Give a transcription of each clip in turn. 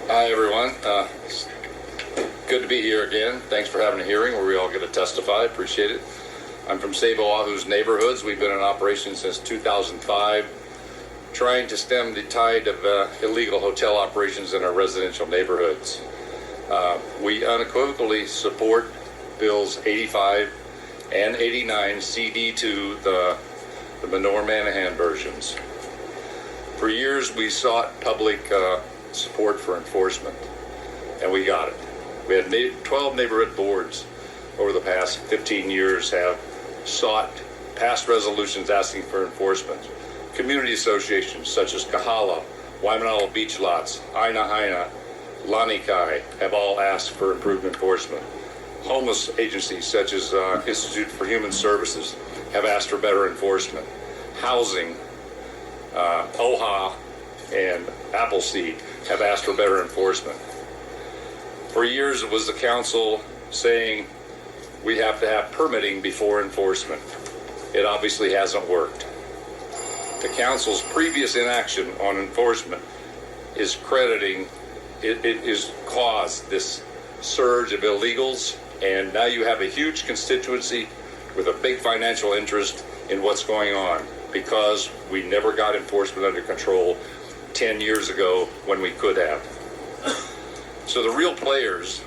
Hi, everyone. It's good to be here again. Thanks for having a hearing where we all get to testify. Appreciate it. I'm from Sabo Oahu's neighborhoods. We've been in operation since 2005, trying to stem the tide of illegal hotel operations in our residential neighborhoods. We unequivocally support Bills 85 and 89 CD2, the Menor-Manahan versions. For years, we sought public support for enforcement, and we got it. We had 12 neighborhood boards over the past 15 years have sought passed resolutions asking for enforcement. Community associations such as Kahala, Waimanalo Beach Lots, Aina Haina, Lanikai have all asked for improved enforcement. Homeless agencies such as Institute for Human Services have asked for better enforcement. Housing, OHA, and Appleseed have asked for better enforcement. For years, it was the council saying we have to have permitting before enforcement. It obviously hasn't worked. The council's previous inaction on enforcement is crediting, it is caused this surge of illegals, and now you have a huge constituency with a big financial interest in what's going on because we never got enforcement under control 10 years ago when we could have. So the real players,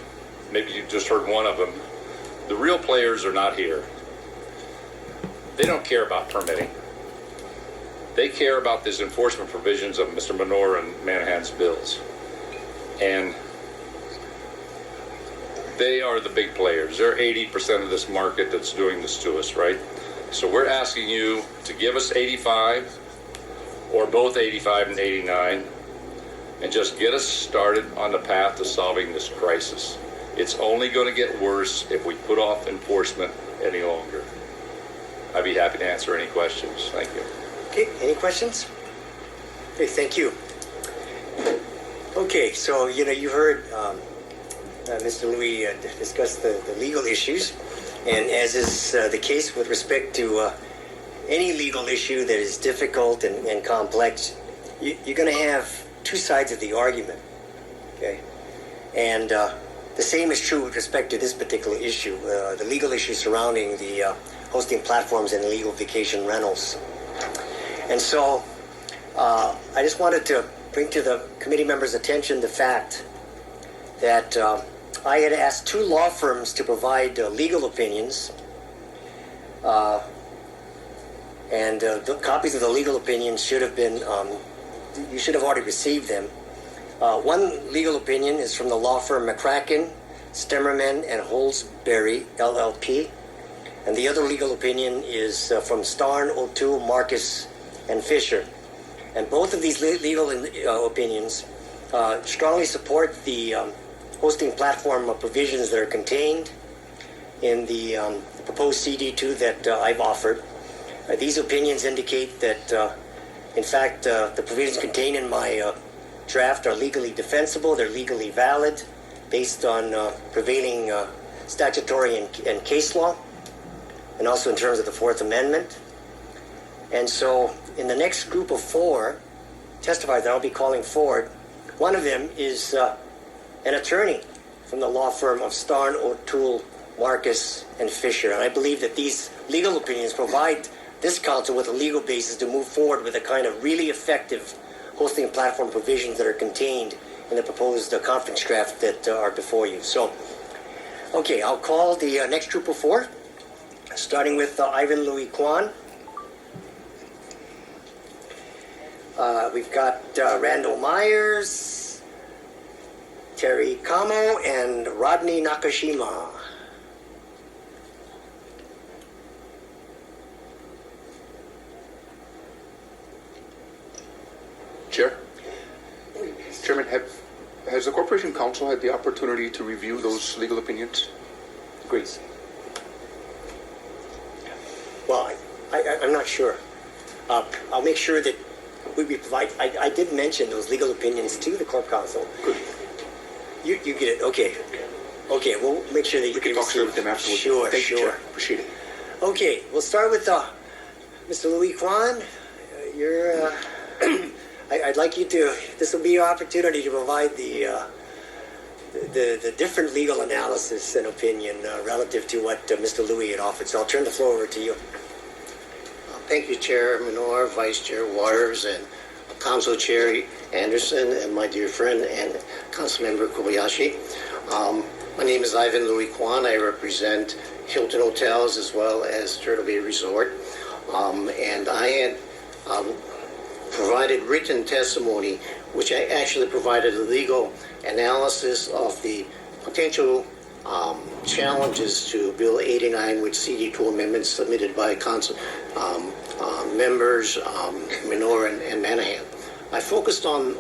maybe you just heard one of them, the real players are not here. They don't care about permitting. They care about these enforcement provisions of Mr. Menor and Manahan's bills. And they are the big players. They're 80% of this market that's doing this to us, right? So we're asking you to give us 85 or both 85 and 89 and just get us started on the path to solving this crisis. It's only going to get worse if we put off enforcement any longer. I'd be happy to answer any questions. Thank you. Okay, any questions? Okay, thank you. Okay, so you heard Mr. Lui discuss the legal issues, and as is the case with respect to any legal issue that is difficult and complex, you're going to have two sides of the argument, okay? And the same is true with respect to this particular issue, the legal issue surrounding the hosting platforms and illegal vacation rentals. And so I just wanted to bring to the committee members' attention the fact that I had asked two law firms to provide legal opinions, and the copies of the legal opinions should have been, you should have already received them. One legal opinion is from the law firm McCracken, Stemmerman, and Holsbury, LLP. And the other legal opinion is from Starn O'Toole Marcus and Fisher. And both of these legal opinions strongly support the hosting platform provisions that are contained in the proposed CD2 that I've offered. These opinions indicate that, in fact, the provisions contained in my draft are legally defensible, they're legally valid, based on prevailing statutory and case law, and also in terms of the Fourth Amendment. And so in the next group of four testifiers that I'll be calling forward, one of them is an attorney from the law firm of Starn O'Toole Marcus and Fisher. And I believe that these legal opinions provide this council with a legal basis to move forward with the kind of really effective hosting platform provisions that are contained in the proposed conference draft that are before you. So, okay, I'll call the next group of four, starting with Ivan Lui-Kwan. We've got Randall Myers, Terry Kamo, and Rodney Nakashima. Chairman, has the Corporation Council had the opportunity to review those legal opinions? Agrees. Well, I'm not sure. I'll make sure that we provide. I did mention those legal opinions to the Corp Council. Good. You get it. Okay. Okay, we'll make sure that you can talk with them afterwards. Sure, Thank sure. You, Chair. Appreciate it. Okay, we'll start with Mr. Lui-Kwan. You're I'd like you to, this will be your opportunity to provide the different legal analysis and opinion relative to what Mr. Lui had offered. So I'll turn the floor over to you. Thank you, Chair Menor, Vice Chair Waters, and Council Chair Anderson, and my dear friend and Councilmember Kobayashi. My name is Ivan Lui-Kwan. I represent Hilton Hotels as well as Turtle Bay Resort. And I had provided written testimony, which I actually provided a legal analysis of the potential challenges to Bill 89 with CD2 amendments submitted by Council members Menor and Manahan. I focused on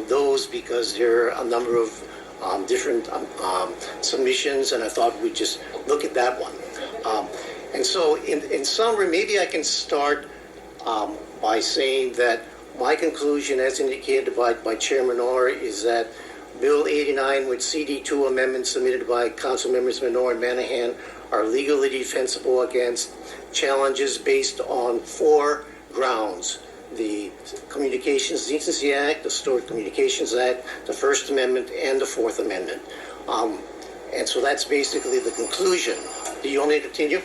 those because there are a number of different submissions, and I thought we'd just look at that one. And so in summary, maybe I can start by saying that my conclusion, as indicated by Chair Menor, is that Bill 89 with CD2 amendments submitted by Council members Menor and Manahan are legally defensible against challenges based on 4 grounds: the Communications Decency Act, the Stored Communications Act, the First Amendment, and the Fourth Amendment. And so that's basically the conclusion. Do you want me to continue?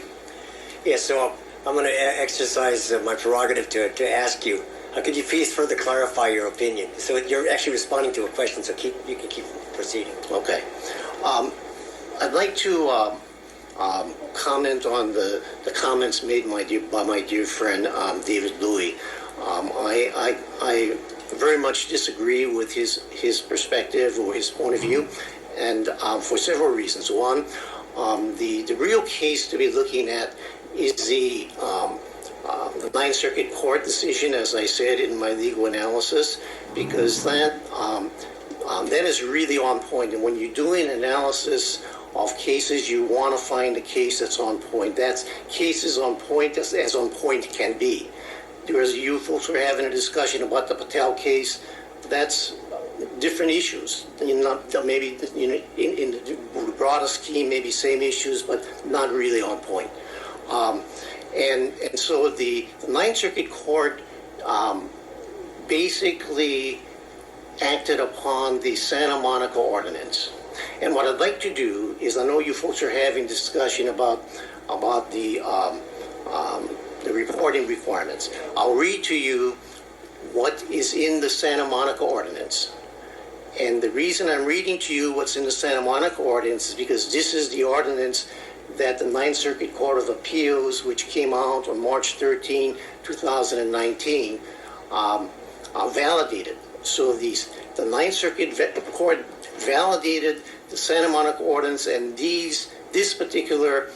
Yes, so I'm going to exercise my prerogative to ask you, could you please further clarify your opinion? So you're actually responding to a question, so you can keep proceeding. Okay. I'd like to comment on the comments made by my dear friend David Lui. I very much disagree with his perspective or his point of view, and for several reasons. One, the real case to be looking at is the Ninth Circuit Court decision, as I said in my legal analysis, because that is really on point. And when you're doing analysis of cases, you want to find a case that's on point. That's cases on point as on point can be. Whereas you folks were having a discussion about the Patel case, that's different issues. Maybe in the broader scheme, maybe same issues, but not really on point. And so the Ninth Circuit Court basically acted upon the Santa Monica Ordinance. And what I'd like to do is, I know you folks are having discussion about the reporting requirements. I'll read to you what is in the Santa Monica Ordinance. And the reason I'm reading to you what's in the Santa Monica Ordinance is because this is the ordinance that the Ninth Circuit Court of Appeals, which came out on March 13, 2019, validated. So the Ninth Circuit Court validated the Santa Monica Ordinance and this particular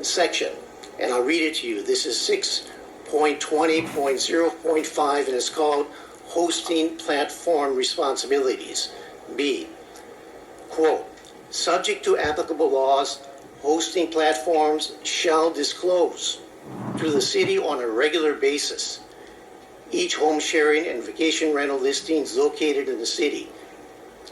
section. And I'll read it to you. This is 6.20.0.5, and it's called Hosting Platform Responsibilities. B, quote, subject to applicable laws, hosting platforms shall disclose to the city on a regular basis each home sharing and vacation rental listings located in the city.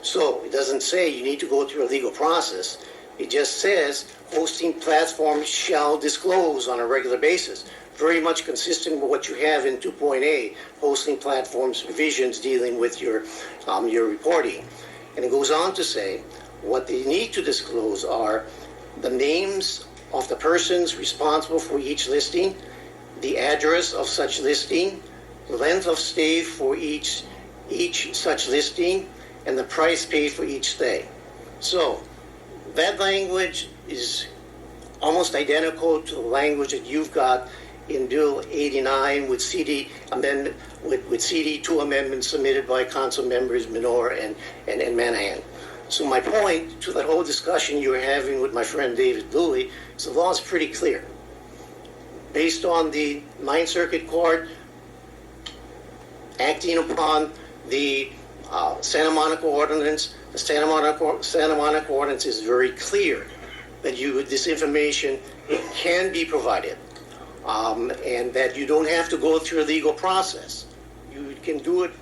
So it doesn't say you need to go through a legal process. It just says hosting platforms shall disclose on a regular basis. Very much consistent with what you have in 2.A, hosting platforms provisions dealing with your reporting. And it goes on to say what they need to disclose are the names of the persons responsible for each listing, the address of such listing, length of stay for each such listing, and the price paid for each stay. So that language is almost identical to the language that you've got in Bill 89 with CD2 amendments submitted by Council members Menor and Manahan. So my point to that whole discussion you were having with my friend David Lui is the law is pretty clear. Based on the Ninth Circuit Court acting upon the Santa Monica Ordinance, the Santa Monica Ordinance is very clear that this information can be provided, and that you don't have to go through a legal process. You can do it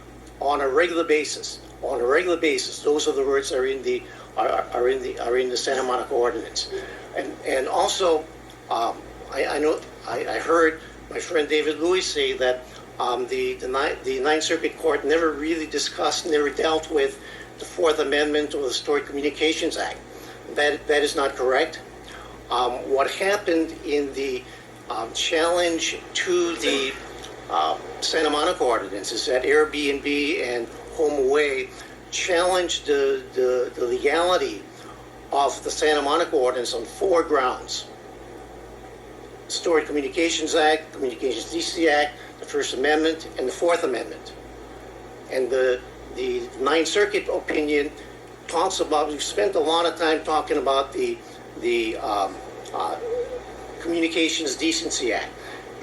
on a regular basis. On a regular basis, those are the words are in the Santa Monica Ordinance, and also I heard my friend David Lui say that the Ninth Circuit Court never really discussed, never dealt with the Fourth Amendment or the Stored Communications Act. That is not correct. What happened in the challenge to the Santa Monica ordinance is that Airbnb and HomeAway challenged the legality of the Santa Monica ordinance on 4 grounds: Stored Communications Act, Communications Decency Act, the First Amendment, and the Fourth Amendment. And the Ninth Circuit opinion talks about, we've spent a lot of time talking about the Communications Decency Act.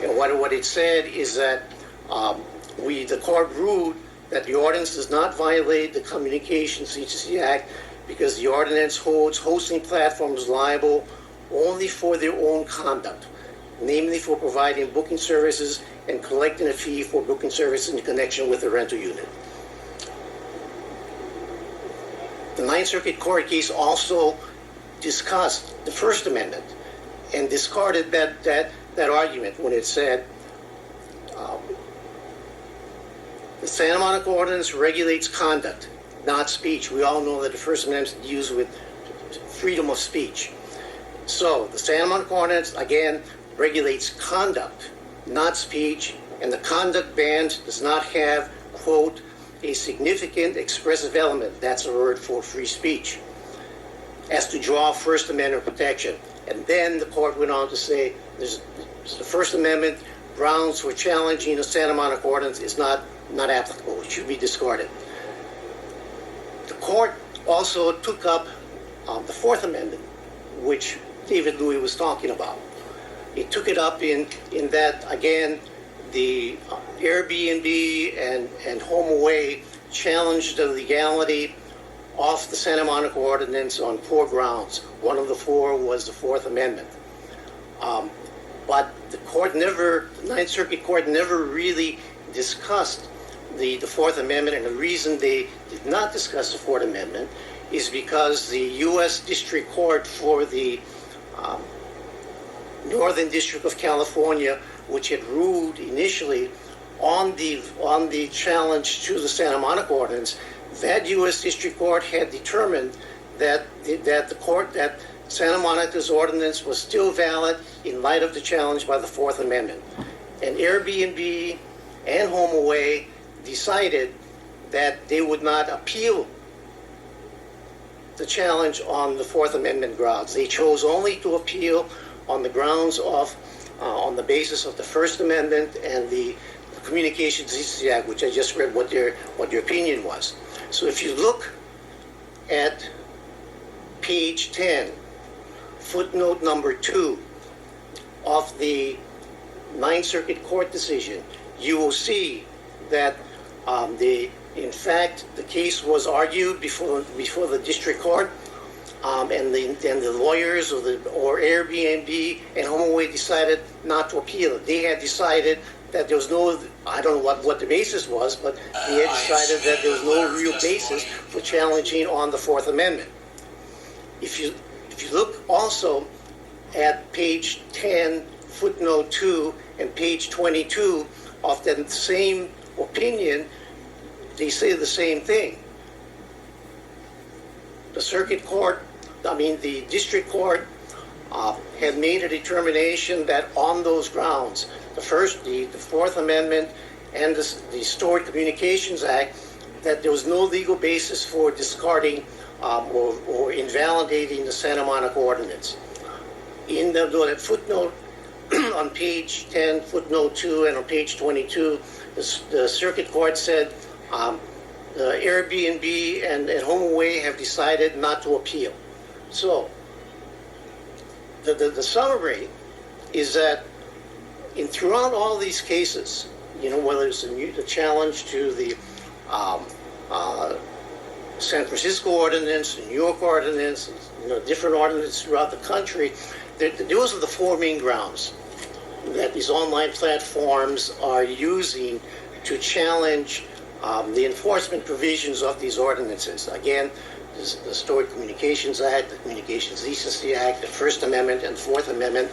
And what it said is that the court ruled that the ordinance does not violate the Communications Decency Act because the ordinance holds hosting platforms liable only for their own conduct, namely for providing booking services and collecting a fee for booking services in connection with the rental unit. The Ninth Circuit Court case also discussed the First Amendment and discarded that argument when it said the Santa Monica ordinance regulates conduct, not speech. We all know that the First Amendment is used with freedom of speech. So the Santa Monica ordinance, again, regulates conduct, not speech, and the conduct band does not have, quote, a significant expressive element, that's a word for free speech, as to draw First Amendment protection. And then the court went on to say there's the First Amendment grounds for challenging the Santa Monica ordinance is not applicable. It should be discarded. The court also took up the Fourth Amendment, which David Lui was talking about. It took it up in that, again, the Airbnb and HomeAway challenged the legality of the Santa Monica ordinance on 4 grounds. One of the 4 was the Fourth Amendment. But the Ninth Circuit Court never really discussed the Fourth Amendment, and the reason they did not discuss the Fourth Amendment is because the U.S. District Court for the Northern District of California, which had ruled initially on the challenge to the Santa Monica ordinance, that U.S. District Court had determined that Santa Monica's ordinance was still valid in light of the challenge by the Fourth Amendment. And Airbnb and HomeAway decided that they would not appeal the challenge on the Fourth Amendment grounds. They chose only to appeal on the grounds of, on the basis of the First Amendment and the Communications Decency Act, which I just read what their opinion was. So if you look at page 10, footnote number 2 of the Ninth Circuit Court decision, you will see that in fact, the case was argued before the district court, and the lawyers or Airbnb and HomeAway decided not to appeal it. They had decided that there was no, I don't know what the basis was, but they had decided that there was no real basis for challenging on the Fourth Amendment. If you look also at page 10, footnote 2, and page 22 of the same opinion, they say the same thing. The district court had made a determination that on those grounds, the Fourth Amendment and the Stored Communications Act, that there was no legal basis for discarding or invalidating the Santa Monica ordinance. In the footnote on page 10, footnote 2, and on page 22, the circuit court said Airbnb and HomeAway have decided not to appeal. So the summary is that throughout all these cases, whether it's the challenge to the San Francisco ordinance, the New York ordinance, different ordinances throughout the country, those are the 4 main grounds that these online platforms are using to challenge the enforcement provisions of these ordinances. Again, the Stored Communications Act, the Communications Decency Act, the First Amendment, and the Fourth Amendment.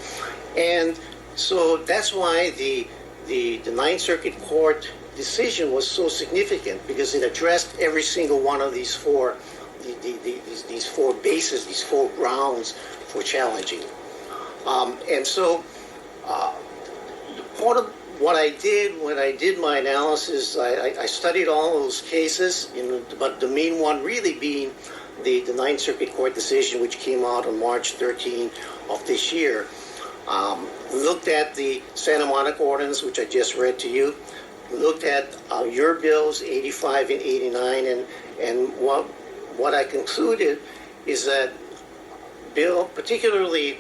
And so that's why the the Ninth Circuit Court decision was so significant because it addressed every single one of these four bases, these four grounds for challenging. And so part of what I did when I did my analysis, I studied all those cases, but the main one really being the Ninth Circuit Court decision, which came out on March 13 of this year. Looked at the Santa Monica ordinance, which I just read to you. Looked at your bills, 85 and 89, and what I concluded is that bill, particularly,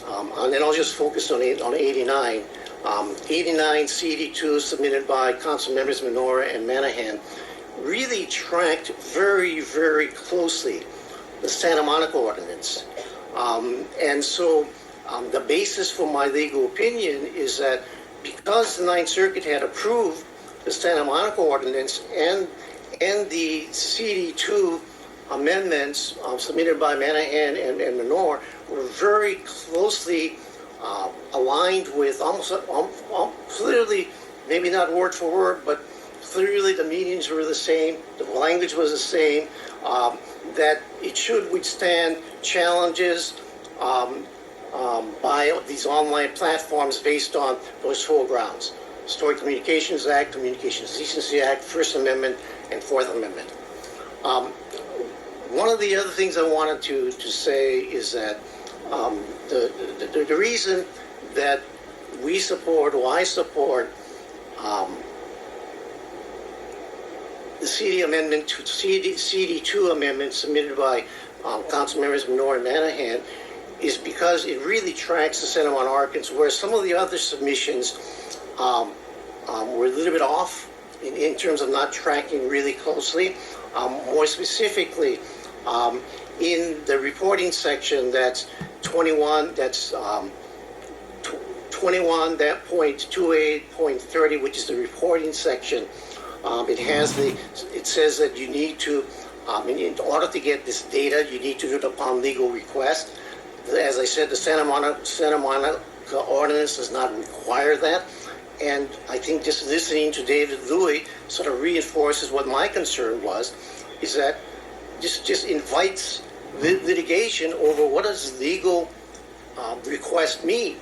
and then I'll just focus on 89. 89 CD2 submitted by Council members Menor and Manahan really tracked very, very closely the Santa Monica ordinance. And so the basis for my legal opinion is that because the Ninth Circuit had approved the Santa Monica ordinance and the CD2 amendments submitted by Manahan and Menor were very closely aligned with almost clearly, maybe not word for word, but clearly the meanings were the same, the language was the same, that it should withstand challenges by these online platforms based on those four grounds: Stored Communications Act, Communications Decency Act, First Amendment, and Fourth Amendment. One of the other things I wanted to say is that the reason that we support, or I support, the CD2 amendment submitted by Council members Menor and Manahan is because it really tracks the Santa Monica ordinance, where some of the other submissions were a little bit off in terms of not tracking really closely. More specifically, in the reporting section, that's 21, that's 21.28.30, which is the reporting section. It says that you need to, in order to get this data, you need to do it upon legal request. As I said, the Santa Monica ordinance does not require that. And I think just listening to David Lui sort of reinforces what my concern was, is that just invites litigation over what does legal request mean.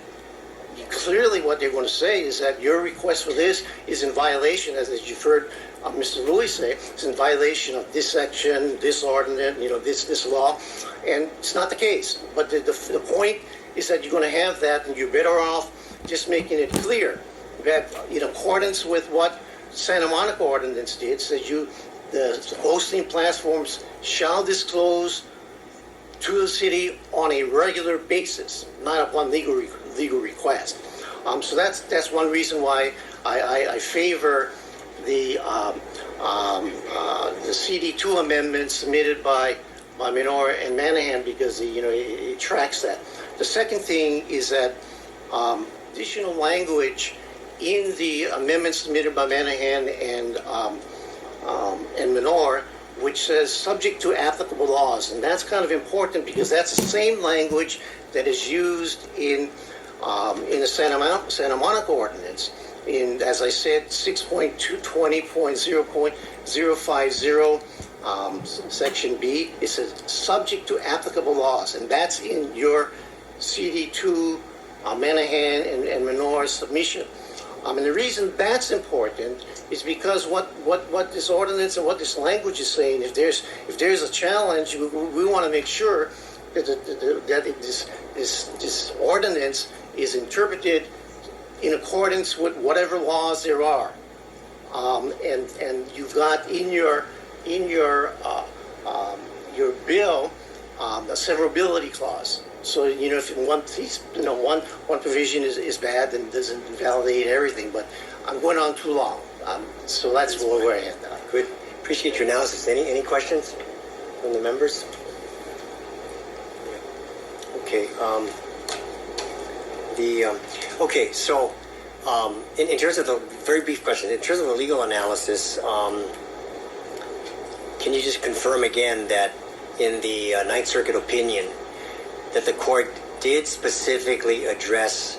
Clearly what they're going to say is that your request for this is in violation, as you've heard Mr. Lui say, it's in violation of this section, this ordinance, this law, and it's not the case. But the point is that you're going to have that, and you're better off just making it clear that in accordance with what Santa Monica ordinance did, says the hosting platforms shall disclose to the city on a regular basis, not upon legal request. So that's one reason why I favor the CD2 amendment submitted by Menor and Manahan, because it tracks that. The second thing is that additional language in the amendments submitted by Manahan and Menor, which says subject to applicable laws, and that's kind of important because that's the same language that is used in the Santa Monica ordinance. In, as I said, 6.220.0.050 section B, it says subject to applicable laws, and that's in your CD2 Manahan and Menor's submission. And the reason that's important is because what this ordinance and what this language is saying, if there's a challenge, we want to make sure that this ordinance is interpreted in accordance with whatever laws there are. And you've got in your bill a severability clause. So if one provision is bad, then it doesn't invalidate everything. But I'm going on too long. So that's where we're at now. Good. Appreciate your analysis. Any questions from the members? Okay. So in terms of the very brief question, in terms of the legal analysis, can you just confirm again that in the Ninth Circuit opinion that the court did specifically address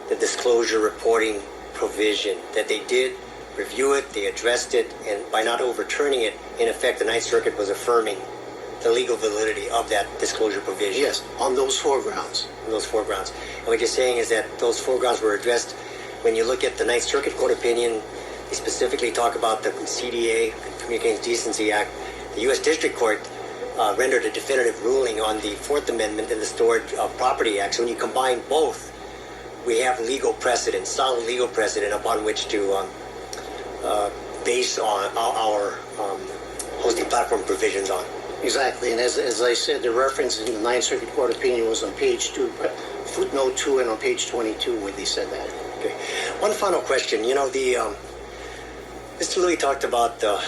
the disclosure reporting provision, that they did review it, they addressed it, and by not overturning it, in effect, the Ninth Circuit was affirming the legal validity of that disclosure provision. Yes, on those four grounds. On those four grounds. And what you're saying is that those four grounds were addressed. When you look at the Ninth Circuit Court opinion, they specifically talk about the CDA, Communications Decency Act. The U.S. District Court rendered a definitive ruling on the Fourth Amendment and the Storage of Property Act. So when you combine both, we have legal precedent, solid legal precedent upon which to base on our hosting platform provisions on. Exactly, and as I said, the reference in the Ninth Circuit Court opinion was on page 2, footnote 2, and on page 22 where they said that. Okay. One final question. You know, Mr. Lui talked about the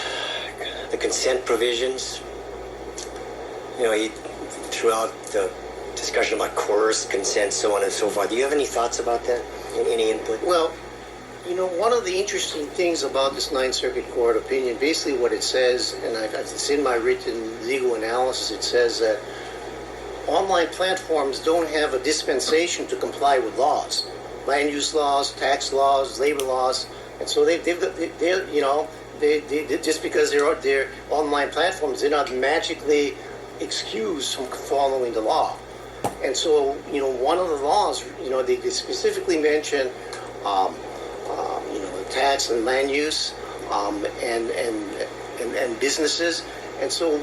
consent provisions. You know, he threw out the discussion about coerced consent, so on and so forth. Do you have any thoughts about that? Any input? Well, you know, one of the interesting things about this Ninth Circuit Court opinion, basically what it says, and it's in my written legal analysis, it says that online platforms don't have a dispensation to comply with laws, land use laws, tax laws, labor laws, and so they're just because they're online platforms, they're not magically excused from following the law. And so, you know, one of the laws, you know, they specifically mention, tax and land use, and businesses. And so,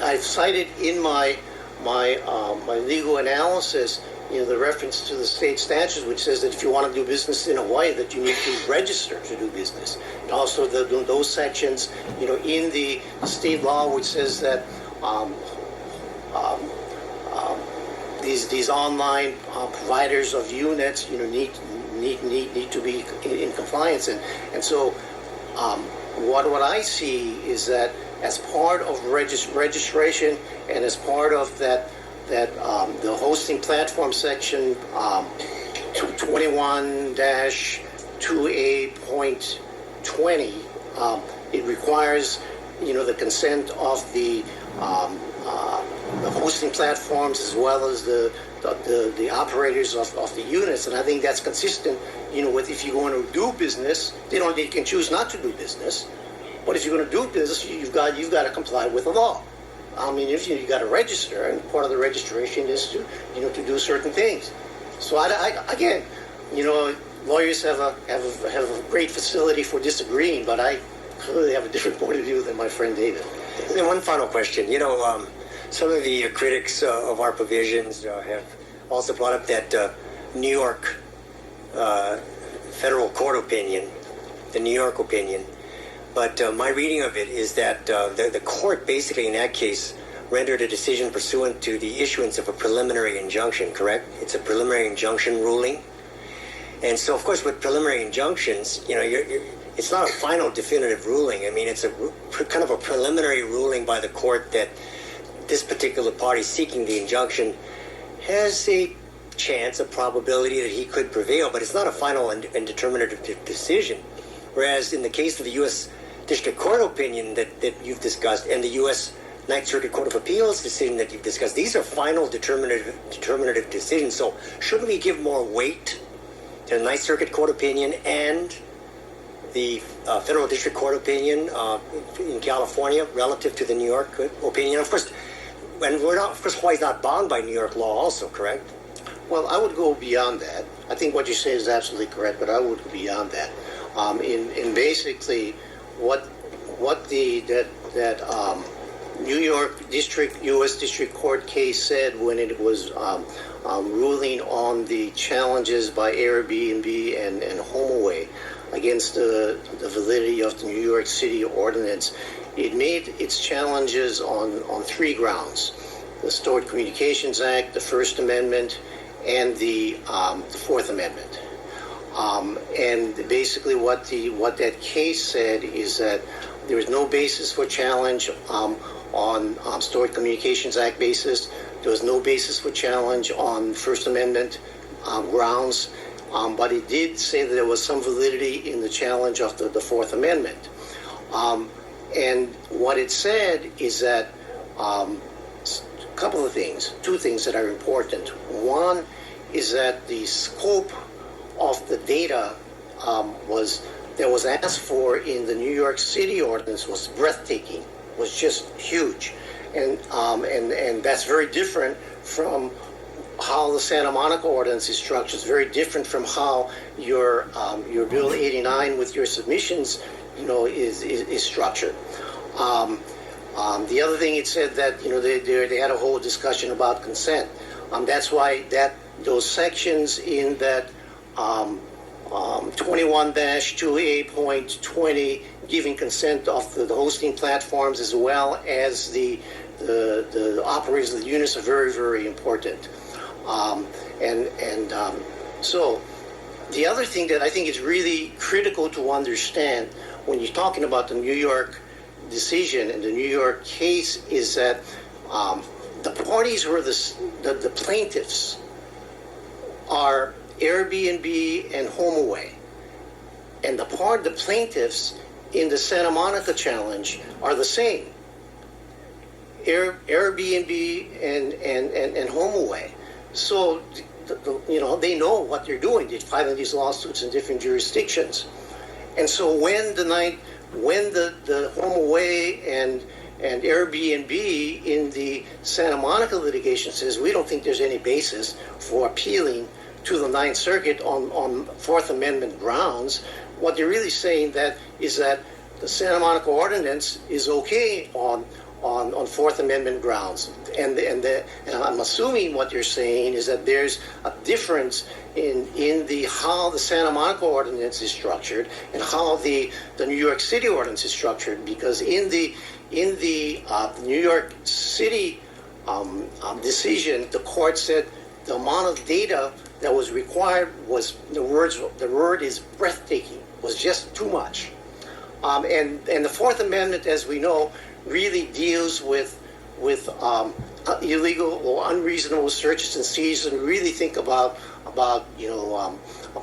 I've cited in my legal analysis, you know, the reference to the state statutes, which says that if you want to do business in Hawaii, that you need to register to do business. And also those sections, you know, in the state law, which says that these online providers of units, you know, need to be in compliance, and so what I see is that as part of registration and as part of that the hosting platform section 21-2A.20, it requires, you know, the consent of the hosting platforms as well as the operators of the units, and I think that's consistent, you know, with if you're going to do business, they can choose not to do business, but if you're going to do business, you've got to comply with the law. I mean, if you got to register, and part of the registration is to, you know, to do certain things. So I again, you know, lawyers have a great facility for disagreeing, but I clearly have a different point of view than my friend David. And then one final question. You know, some of the critics of our provisions have also brought up that New York federal court opinion, the New York opinion. But my reading of it is that the court basically in that case rendered a decision pursuant to the issuance of a preliminary injunction, correct? It's a preliminary injunction ruling. And so, of course, with preliminary injunctions, you know, it's not a final definitive ruling. I mean, it's a kind of a preliminary ruling by the court that this particular party seeking the injunction has a chance, a probability that he could prevail, but it's not a final and determinative decision. Whereas in the case of the U.S. District Court opinion that you've discussed and the U.S. Ninth Circuit Court of Appeals decision that you've discussed, these are final determinative decisions. So shouldn't we give more weight to the Ninth Circuit Court opinion and the Federal District Court opinion in California relative to the New York opinion? Of course, and Hawaii's not bound by New York law also, correct? Well, I would go beyond that. I think what you say is absolutely correct, but I would go beyond that. In basically what that New York U.S. District Court case said when it was ruling on the challenges by Airbnb and HomeAway against the validity of the New York City ordinance, it made its challenges on three grounds: the Stored Communications Act, the First Amendment, and the Fourth Amendment. And basically what that case said is that there is no basis for challenge on Stored Communications Act basis. There was no basis for challenge on First Amendment grounds, but it did say that there was some validity in the challenge of the Fourth Amendment. And what it said is that two things that are important. One is that the scope of the data was asked for in the New York City ordinance was breathtaking, was just huge, and that's very different from how the Santa Monica ordinance is structured. It's very different from how your Bill 89 with your submissions, is structured. The other thing it said that they had a whole discussion about consent. That's why those sections in that 21-2A.20 giving consent of the hosting platforms as well as the operators of the units are very, very important. So the other thing that I think is really critical to understand when you're talking about the New York decision and the New York case is that the parties were the plaintiffs are Airbnb and HomeAway, and the plaintiffs in the Santa Monica challenge are the same, Airbnb and HomeAway. So they know what they're doing. They're filing these lawsuits in different jurisdictions, and so when the HomeAway and Airbnb in the Santa Monica litigation says we don't think there's any basis for appealing to the Ninth Circuit on Fourth Amendment grounds, what they're really saying is that the Santa Monica ordinance is okay on Fourth Amendment grounds, and I'm assuming what you're saying is that there's a difference in how the Santa Monica ordinance is structured and how the New York City ordinance is structured, because in the New York City decision, the court said the amount of data that was required was the word is breathtaking, was just too much. And the Fourth Amendment, as we know, really deals with illegal or unreasonable searches and seizures, and really think about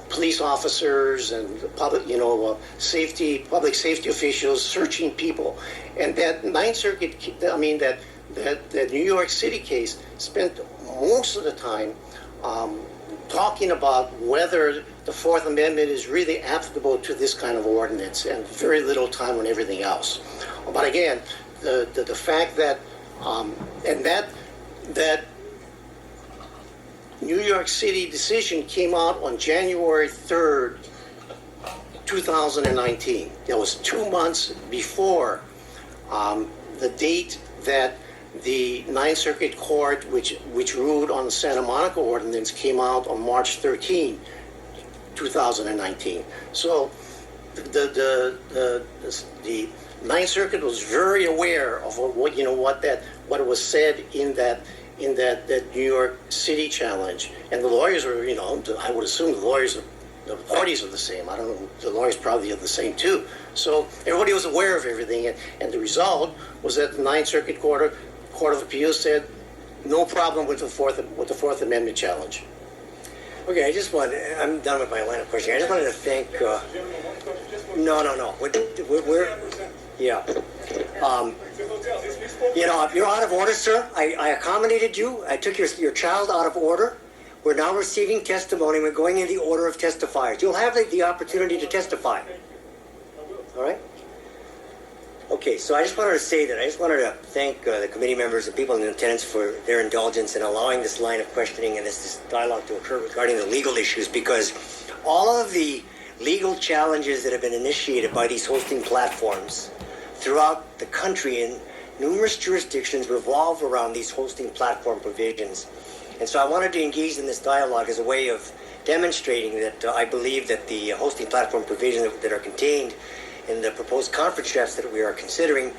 police officers and public safety officials searching people, and that Ninth Circuit, that New York City case spent most of the time talking about whether the Fourth Amendment is really applicable to this kind of ordinance, and very little time on everything else. But again, the fact that that New York City decision came out on January 3rd, 2019. That was 2 months before the date that the Ninth Circuit Court, which ruled on the Santa Monica ordinance, came out on March 13, 2019. So the Ninth Circuit was very aware of what was said in that New York City challenge, and the lawyers were, I would assume the parties are the same. I don't know, the lawyers probably are the same too. So everybody was aware of everything, and the result was that the Ninth Circuit Court of Appeals said no problem with the Fourth Amendment challenge. Okay, I'm done with my line of questioning. I just wanted to thank. No. Yeah. You're out of order, sir. I accommodated you. I took your child out of order. We're now receiving testimony. We're going in the order of testifiers. You'll have the opportunity to testify. All right? Okay, so I just wanted to thank the committee members and people in attendance for their indulgence in allowing this line of questioning and this dialogue to occur regarding the legal issues, because all of the legal challenges that have been initiated by these hosting platforms throughout the country in numerous jurisdictions revolve around these hosting platform provisions. And so I wanted to engage in this dialogue as a way of demonstrating that I believe that the hosting platform provisions that are contained in the proposed conference drafts that we are considering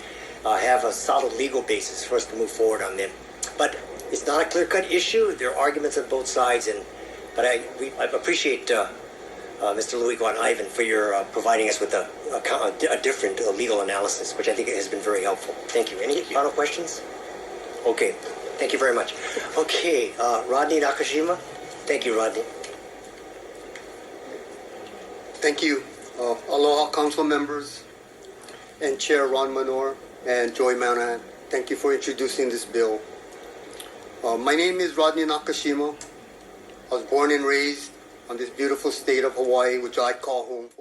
have a solid legal basis for us to move forward on them. But it's not a clear-cut issue. There are arguments on both sides, but I appreciate Mr. Lui-Kwan, Ivan, for your providing us with a different legal analysis, which I think has been very helpful. Thank you. Any final questions? Okay. Thank you very much. Okay, Rodney Nakashima. Thank you, Rodney. Thank you. Aloha Council members and Chair Ron Menor and Joy Manahan. Thank you for introducing this bill. My name is Rodney Nakashima. I was born and raised on this beautiful state of Hawaii, which I call home.